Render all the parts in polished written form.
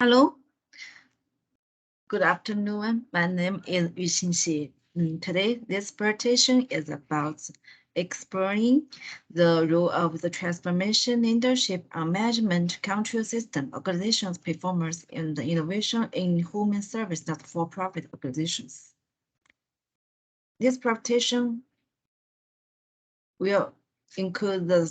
Hello, good afternoon. My name is Yuxin Xie. Today, this presentation is about exploring the role of the transformation leadership and management control system organizations, performance, and the innovation in human service, not for-profit organizations. This presentation will include the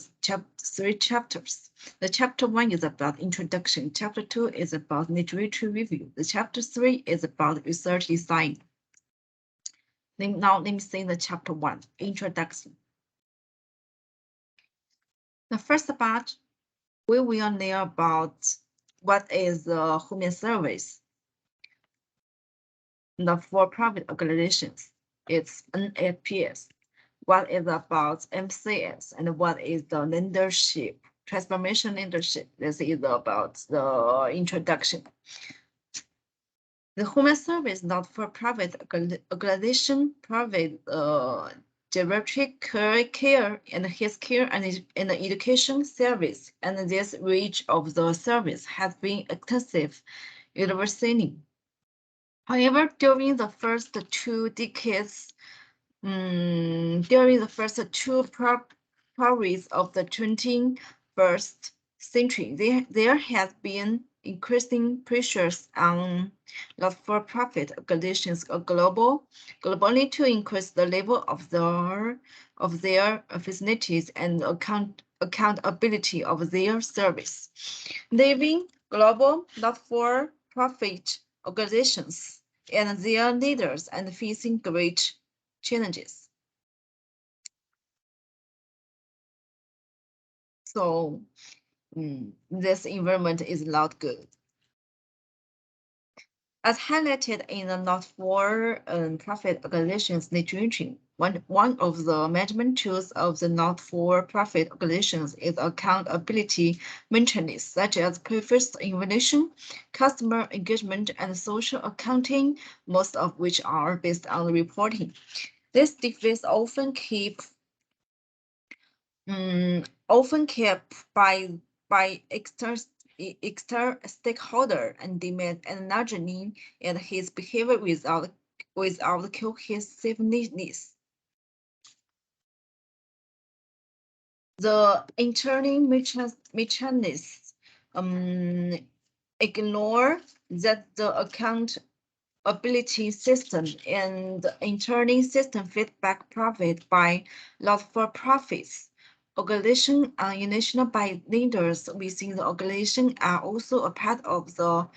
three chapters. The chapter 1 is about introduction. Chapter 2 is about literature review. The chapter 3 is about research design. Now let me say the chapter 1, introduction. The first part, we will know about what is the human service. The for-profit organizations, it's NFPS. What is about MCS and what is the leadership, transformation leadership. This is about the introduction. The human service not-for-profit organization provide geriatric care and healthcare and education service, and this range of the service has been extensive universally. However, during the first 2 decades, during the first 2 periods of the 21st century, there has been increasing pressures on not-for-profit organizations globally to increase the level of their facilities and accountability of their service, leaving global not-for-profit organizations and their leaders and facing great challenges. So this environment is not good. As highlighted in the not-for-profit organizations literature, one of the management tools of the not-for-profit organizations is accountability maintenance, such as performance evaluation, customer engagement, and social accounting, most of which are based on reporting. These defects often kept by external stakeholder and demand enlarging and his behavior without cohesiveness. The internal mechanisms ignore that the accountability system and the internal system feedback provided by not-for-profits organization initiated by leaders within the organization are also a part of the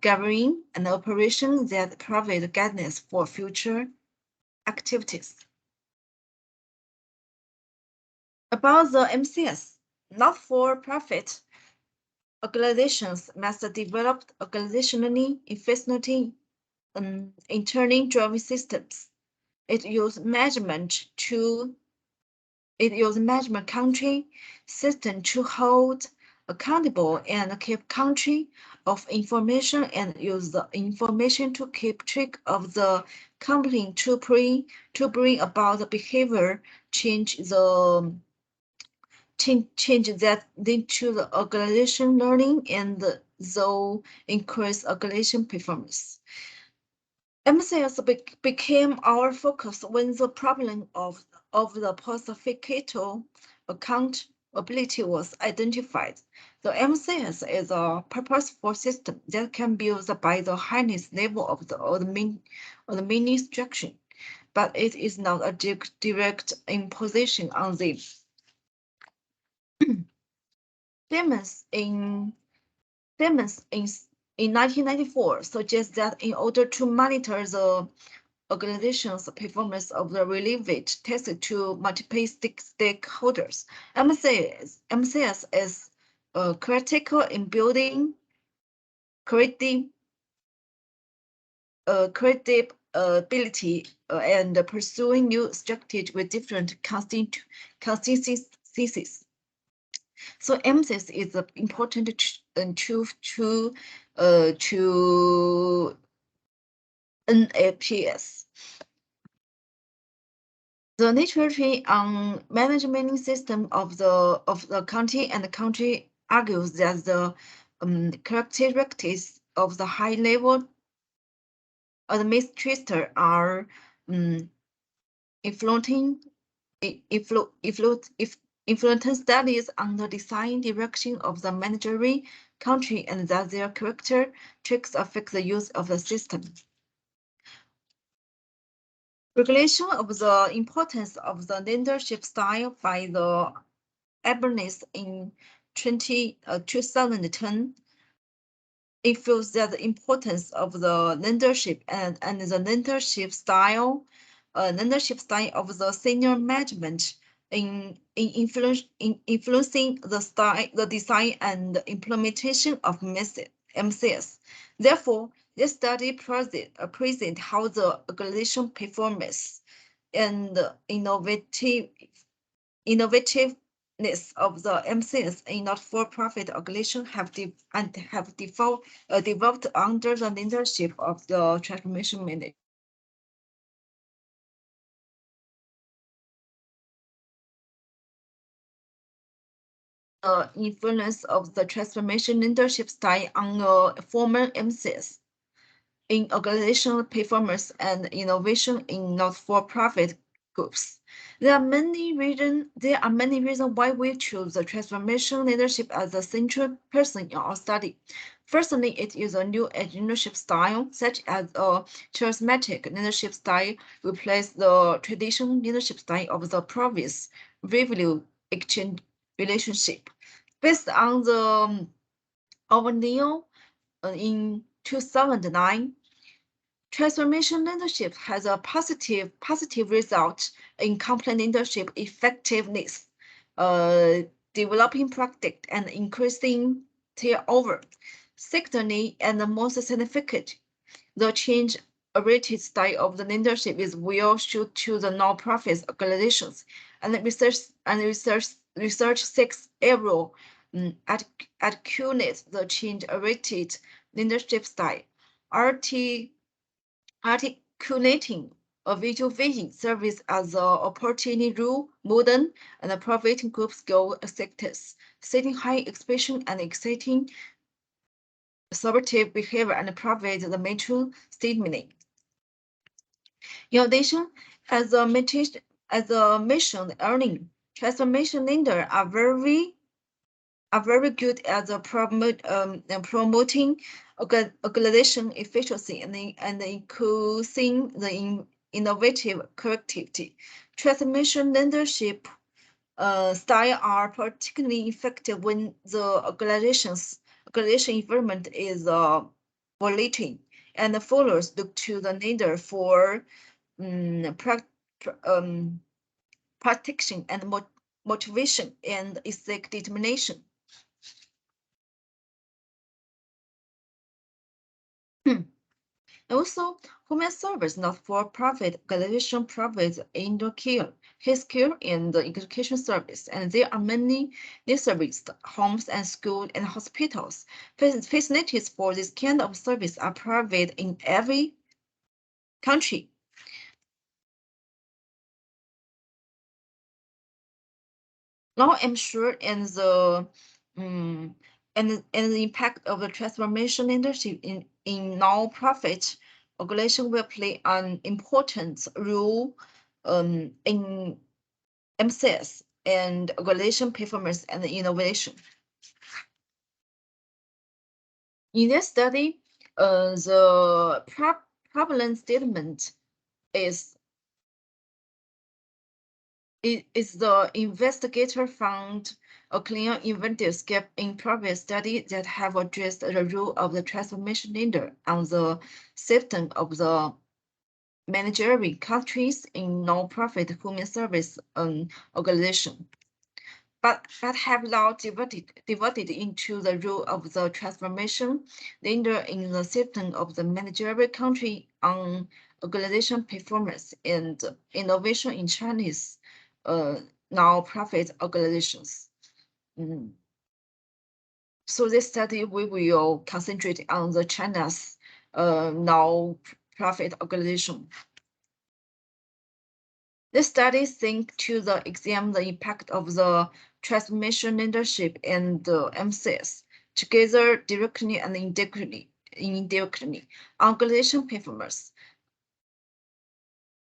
governing and operation that provide guidance for future activities. About the MCS, not-for-profit organizations must develop organizationally efficiently internal driving systems. It uses management country system to hold accountable and keep country of information and use the information to keep track of the company to bring about the behavior change that lead to the organization learning and so increase organization performance. MCS became our focus when the problem of the post-fictional accountability was identified. The MCS is a purposeful system that can be used by the highest level of the administration, but it is not a direct imposition on them. Famous in 1994 suggests that in order to monitor the organization's performance of the relief tested to multiple stakeholders, MCS is critical in building credibility and pursuing new strategies with different constituencies. So MCS is important to NAPS. The literature on management system of the county and country argues that the characteristics of the high-level administrator are influencing influence studies on the design direction of the managerial country and that their character traits affect the use of the system. Regulation of the importance of the leadership style by the Albanese in 2010 influenced the importance of the leadership and the leadership style of the senior management in influencing the design and implementation of MCS. Therefore, this study present how the organization performance and innovativeness of the MCS in not-for-profit organization have developed under the leadership of the transformation manager. The influence of the transformation leadership style on former MCS in organizational performance and innovation in not-for-profit groups. There are many reasons why we choose the transformation leadership as the central person in our study. Firstly, it is a new age leadership style, such as a charismatic leadership style, replace the traditional leadership style of the previous revenue exchange relationship. Based on the overview in 2009, transformation leadership has a positive result in company leadership effectiveness, developing practice and increasing turnover. Secondly, and the most significant, the change oriented style of the leadership is well suited to the non-profit organizations, and research seeks area articulate the change oriented leadership style. Articulating a visual vision service as an opportunity rule modern and providing group skill sectors, setting high expression and exciting assertive behavior and provide the mature statement. In addition, as a mission earning, transformation leaders are very good at promoting organization efficiency and increasing the innovative creativity. Transformation leadership style are particularly effective when the organization environment is volatile and followers look to the leader for protection and motivation and exact determination. Also, human service not-for-profit organization provides indoor care, healthcare, and education service, and there are many services, homes and schools and hospitals. Facilities for this kind of service are provided in every country. Now I'm sure in the and the impact of the transformation leadership in non-profit organization will play an important role in MCS and organization performance and innovation. In this study, the problem statement is the investigator found a clear inventive gap in previous studies that have addressed the role of the transformation leader on the system of the managerial countries in non-profit human service organization, but have now divided into the role of the transformation leader in the system of the managerial country on organization performance and innovation in Chinese non-profit organizations. So this study, we will concentrate on the China's non-profit organization. This study think to examine the impact of the transformation leadership and MCS together directly and indirectly organization performance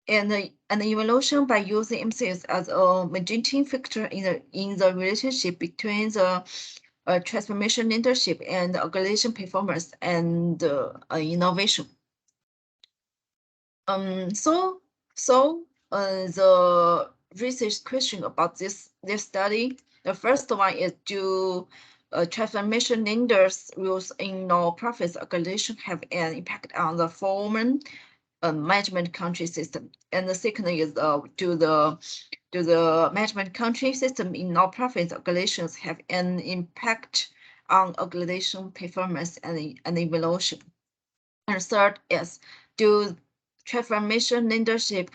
and an evaluation by using MCS as a mediating factor in the relationship between the transformation leadership and organization performance and innovation. So the research question about this study, the first one is, do transformation leaders rules in non-profit organization have an impact on the former management country system? And the second is, do the management country system in non-profit organizations have an impact on organization performance and evaluation? And third is, do transformation leadership's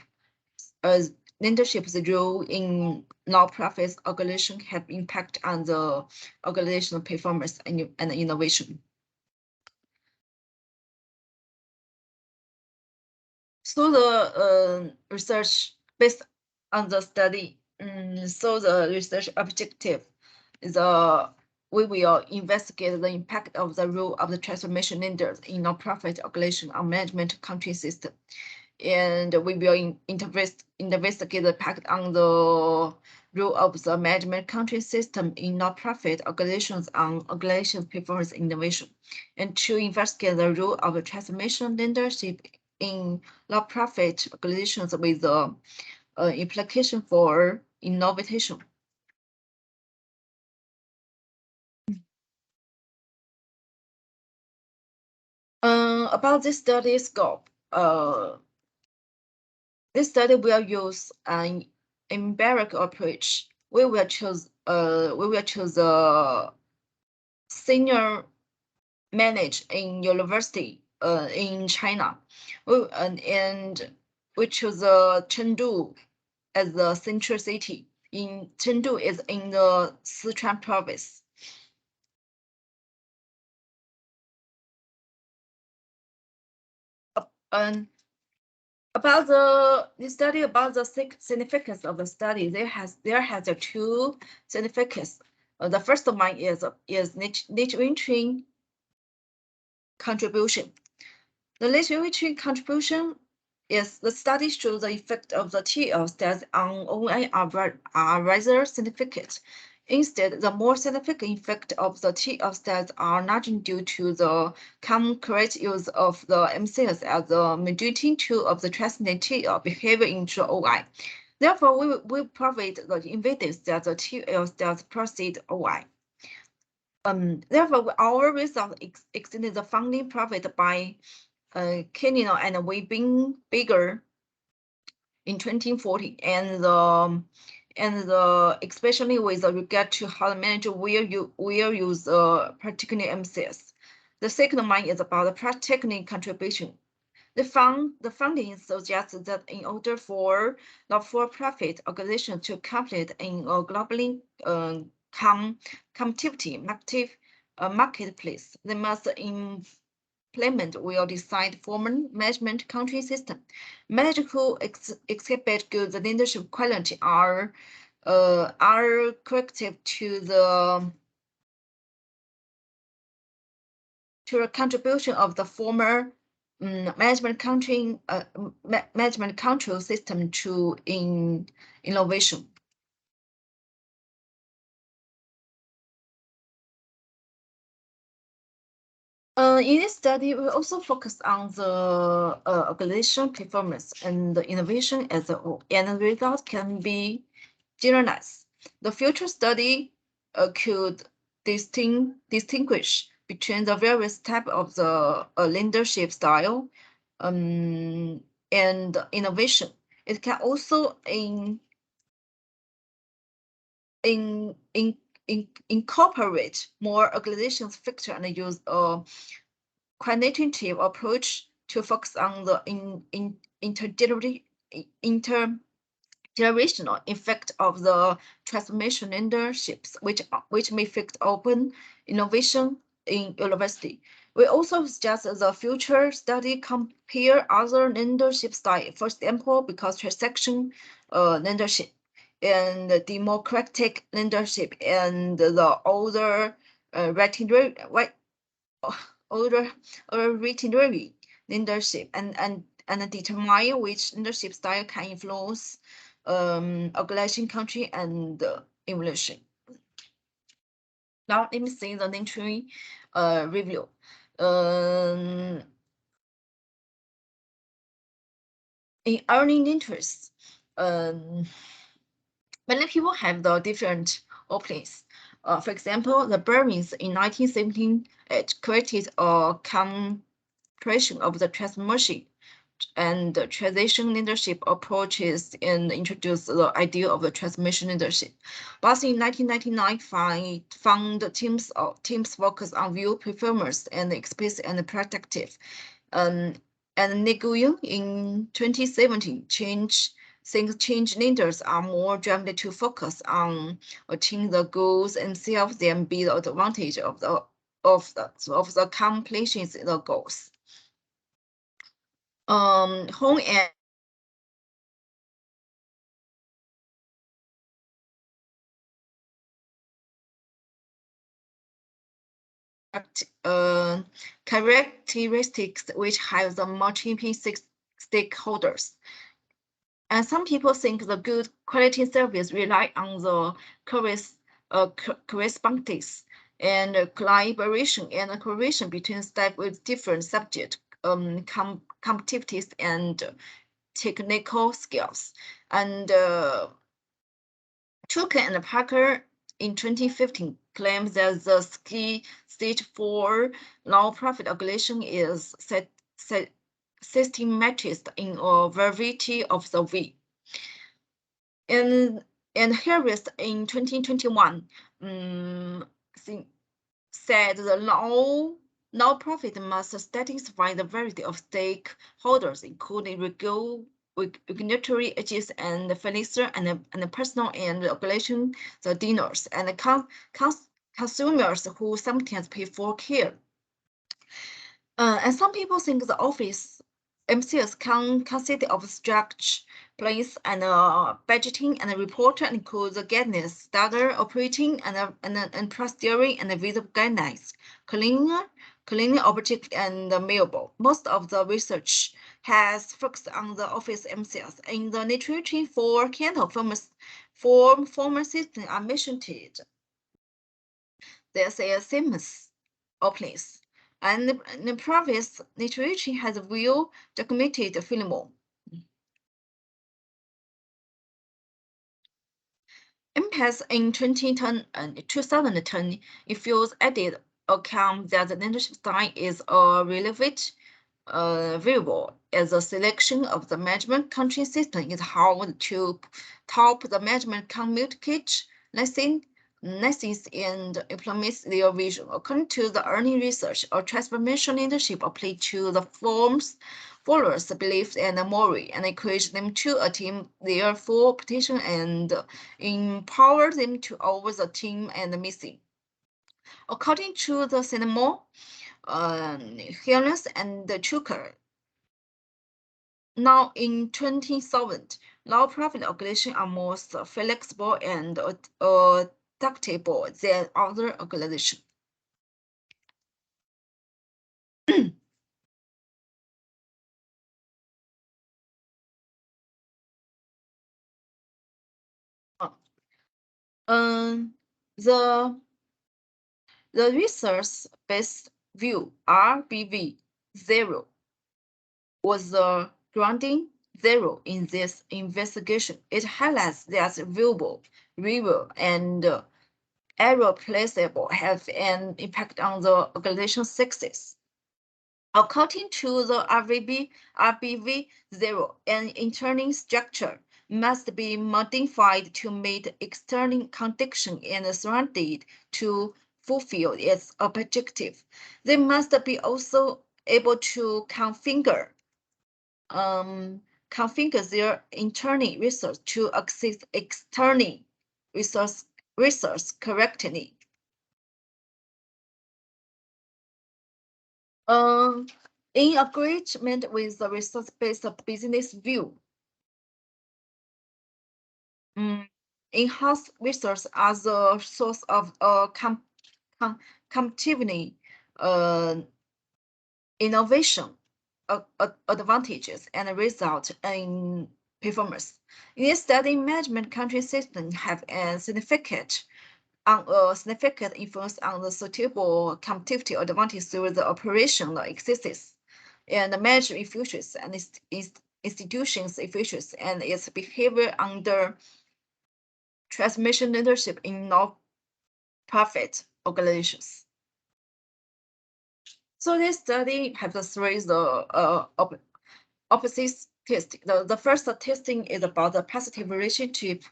role in non-profit organization have impact on the organizational performance and innovation? So the research based on the study, so the research objective is we will investigate the impact of the role of the transformation leaders in non-profit organization on management country system. And we will investigate the impact on the role of the management country system in non-profit organizations on organization performance innovation, and to investigate the role of the transformation leadership in non-profit organizations with the implication for innovation. About this study scope, this study will use an empirical approach. We will choose a senior manage in university in China. And we choose Chengdu as the central city. Chengdu is in the Sichuan province. And about the study about the significance of the study, there has two significance. The first one is niche contribution. The literature contribution is the study shows the effect of the TL stats on OI are rather significant. Instead, the more significant effect of the TL stats are largely due to the concrete use of the MCS as the mediating tool of the translated TL behavior into OI. Therefore, we will provide the evidence that the TL stats proceed OI. Therefore, our result extended the funding profit by Kenino and we being bigger in 2040, and especially with regard to how the manager will use particular MCS. The second one is about the practical contribution. The funding suggests that in order for not-for-profit organizations to compete in a globally competitive marketplace, they must implement will decide formal management country system. Managers who exhibit good leadership quality are corrective to the contribution of the former management control system to innovation. In this study, we also focus on the organization performance and the innovation as a whole, and the result can be generalized. The future study could distinguish between the various types of the leadership style and innovation. It can also incorporate more organizations factor and use a quantitative approach to focus on the intergenerational effect of the transformation leaderships, which may affect open innovation in university. We also suggest the future study compare other leadership style. For example, because transaction leadership and democratic leadership and the older older itinerary leadership and determine which leadership style can influence organization country and evolution. Now let me see the literary review. In earning interest, many people have the different opinions. For example, the Burmese in 1917 created a compression of the transformation and the transition leadership approaches and introduced the idea of the transformation leadership. But in 1999, found teams focus on view performance and explicit and protective. And Nguyen in 2017 change leaders are more driven to focus on achieving the goals themselves than be the advantage of the accomplishing the goals. Hong and characteristics which have the multiple stakeholders. And some people think the good quality service rely on the correspondence and collaboration and cooperation between staff with different subject competitiveness and technical skills. And Tucan and Parker in 2015 claims that the stage 4 non-profit organization is systematized in a variety of the way. And Harris in 2021 said the non-profit must satisfy the variety of stakeholders, including regulatory agencies and financial and personal and organization the donors and consumers who sometimes pay for care. And some people think the office MCS can consist of structure, place, and budgeting and report and include the guidance, data operating and procedure and visible guidelines, cleaning object and mailable. Most of the research has focused on the office MCS. In the literature for Canton former systems are mentioned. There's a famous place. And the previous literature has well documented film. Impact in 2010 and 2010, it feels added account that the leadership style is a relevant variable as the selection of the management country system is how to top the management communicate lessons and implements their vision. According to the early research, a transformation leadership applied to the followers' beliefs and morals and encourage them to attain their full potential and empower them to over the team and the mission. According to the cinema, Harness and Chuker, now in 20,000, non-profit organizations are more flexible and adaptable than other organizations. The research-based view RBV 0 was the grounding zero in this investigation. It highlights that viewable, real, and irreplaceable have an impact on the organization's success. According to the RBV 0, an internal structure must be modified to meet external conditions and surrounded to fulfill its objective. They must be also able to configure their internal resource to access external resource correctly. In agreement with the resource-based business view, in-house research as a source of competitively innovation advantages and result in performance. In this study, management country systems have a significant influence on the suitable competitive advantage through the operational exercises and the management efficiency and institutions efficiency and its behavior under transmission leadership in non-profit organizations. So this study has a series of opposite testing. The first testing is about the positive relationship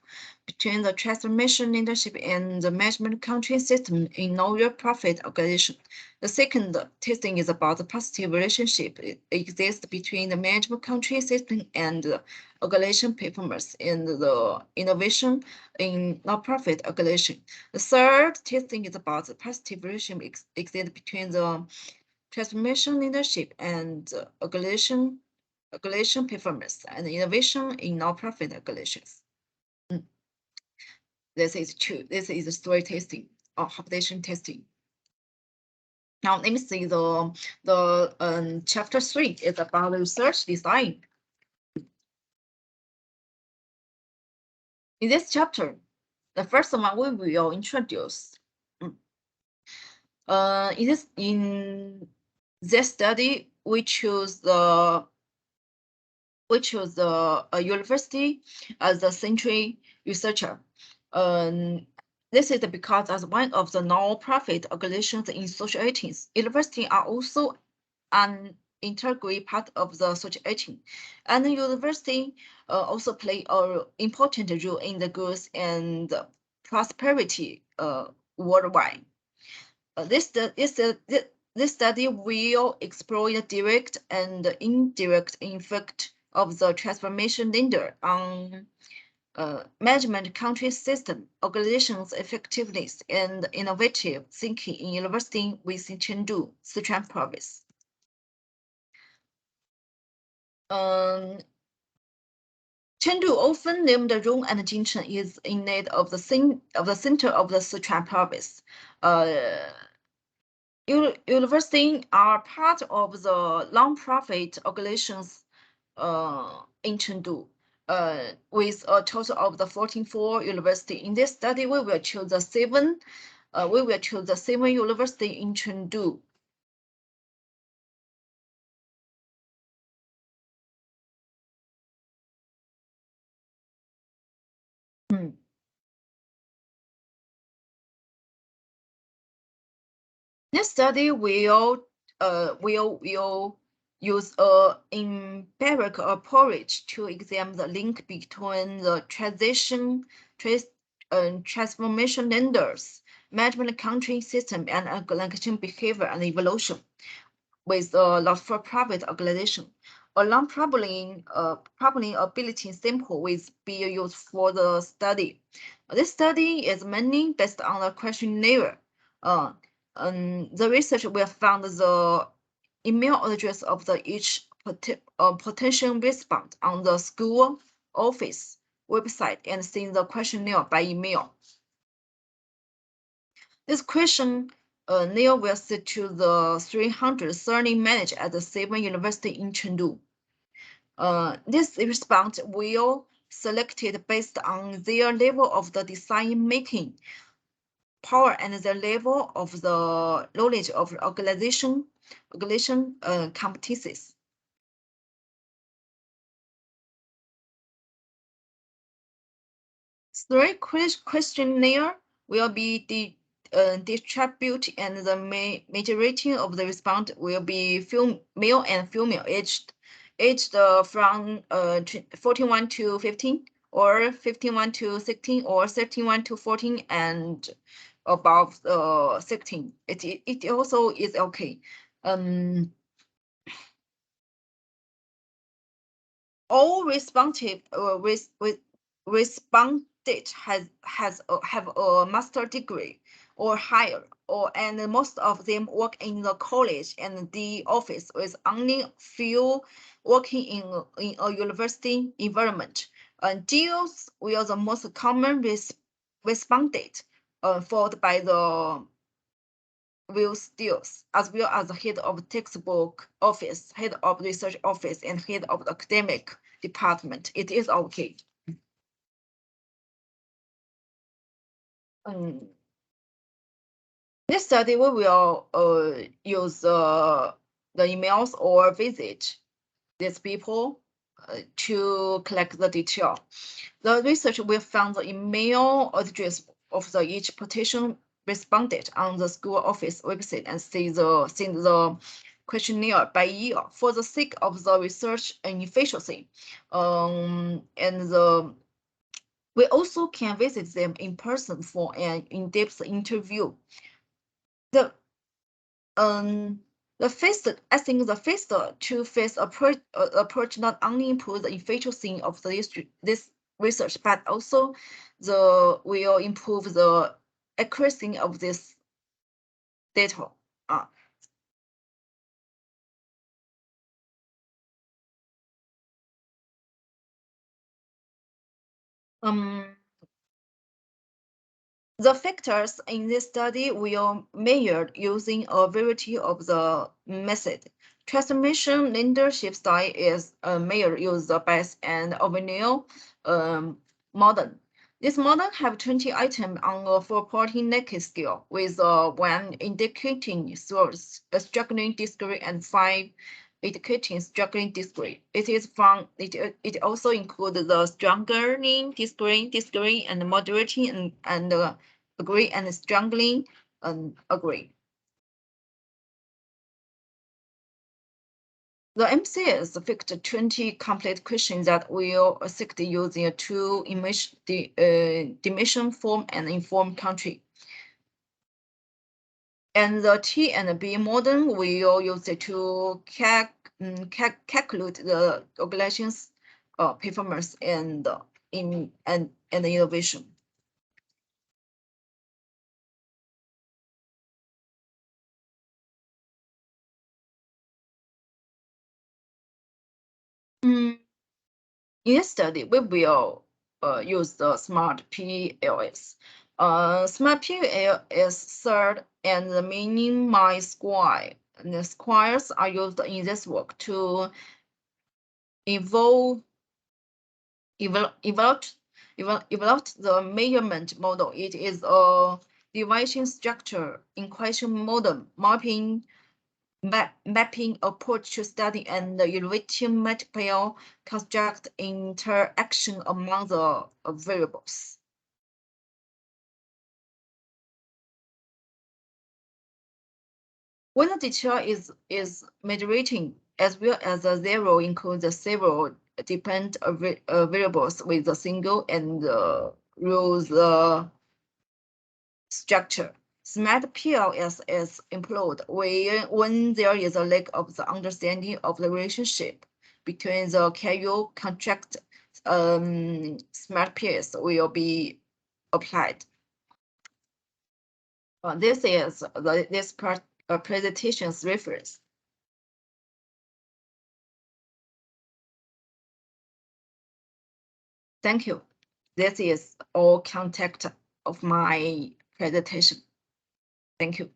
between the transformation leadership and the management control system in non-profit organization. The second testing is about the positive relationship exists between the management control system and the organization performance and the innovation in non-profit organization. The third testing is about the positive relationship exists between the transformation leadership and organization performance and innovation in non-profit organizations. This is two. This is story testing or population testing. Now let me see the chapter 3 is about research design. In this chapter, the first one we will introduce. In this study, we choose the university as the central researcher. This is because as one of the non-profit organizations in social actions, universities are also an integral part of the social action, and the university also play an important role in the growth and prosperity worldwide. This study will explore the direct and indirect effect of the transformation leader on management country system, organizations effectiveness, and innovative thinking in university within Chengdu, Sichuan province. Chengdu, often named Rong and Jincheng, is in need of the center of the Sichuan province. Universities are part of the non-profit organizations in Chengdu, with a total of the 14 universities. In this study, we will choose the seven universities in Chengdu. This study will use a empirical approach to examine the link between the transformation lenders, management accounting system, and organization behavior and evolution with a not-for-profit organization. A non-problem ability sample will be used for the study. This study is mainly based on a questionnaire. The research will find the email address of each potential respondent on the school office website and send the questionnaire by email. This questionnaire will send to the 330 managers at the 7 university in Chengdu. This response will selected based on their level of the decision making power and the level of the knowledge of organization competencies. Three questionnaire will be distributed, and the majority of the response will be male and female, aged from 41 to 15, or 51 to 16, or 31 to 14, and above 16. It also is okay. All responded have a master degree or higher, and most of them work in the college and the office, with only few working in a university environment. Deals were the most common responded, followed by the Will's deals, as well as the head of textbook office, head of research office, and head of the academic department. It is okay. This study we will use the emails or visit these people to collect the detail. The research will find the email address of the each petition responded on the school office website and send the questionnaire by year for the sake of the research and efficiency. We also can visit them in person for an in-depth interview. I think the face-to-face approach not only improve the efficiency of this research, but also will improve the accuracy of this data. The factors in this study were measured using a variety of the method. Transformation leadership style is measured using the base and overall model. This model have 20 items on a 4-point Likert scale, with 1 indicating struggling degree and 5 indicating struggling degree. It also includes the struggling degree, and moderating and agree and struggling agree. The MCS fixed 20 complete questions that will assist using a two dimension form and inform country. And the T and B model will use it to calculate the organization's performance and innovation. In this study, we will use the smart PLS. Smart PLS third and the minimize square. And the squares are used in this work to evaluate the measurement model. It is a deviation structure in question model mapping approach to study and evaluating multiple construct interaction among the variables. When the detail is moderating, as well as the zero includes the several dependent variables with a single and rules structure. Smart PLS is employed when there is a lack of the understanding of the relationship between the carrier contract. Smart PLS will be applied. This is this presentation's reference. Thank you. This is all content of my presentation. Thank you.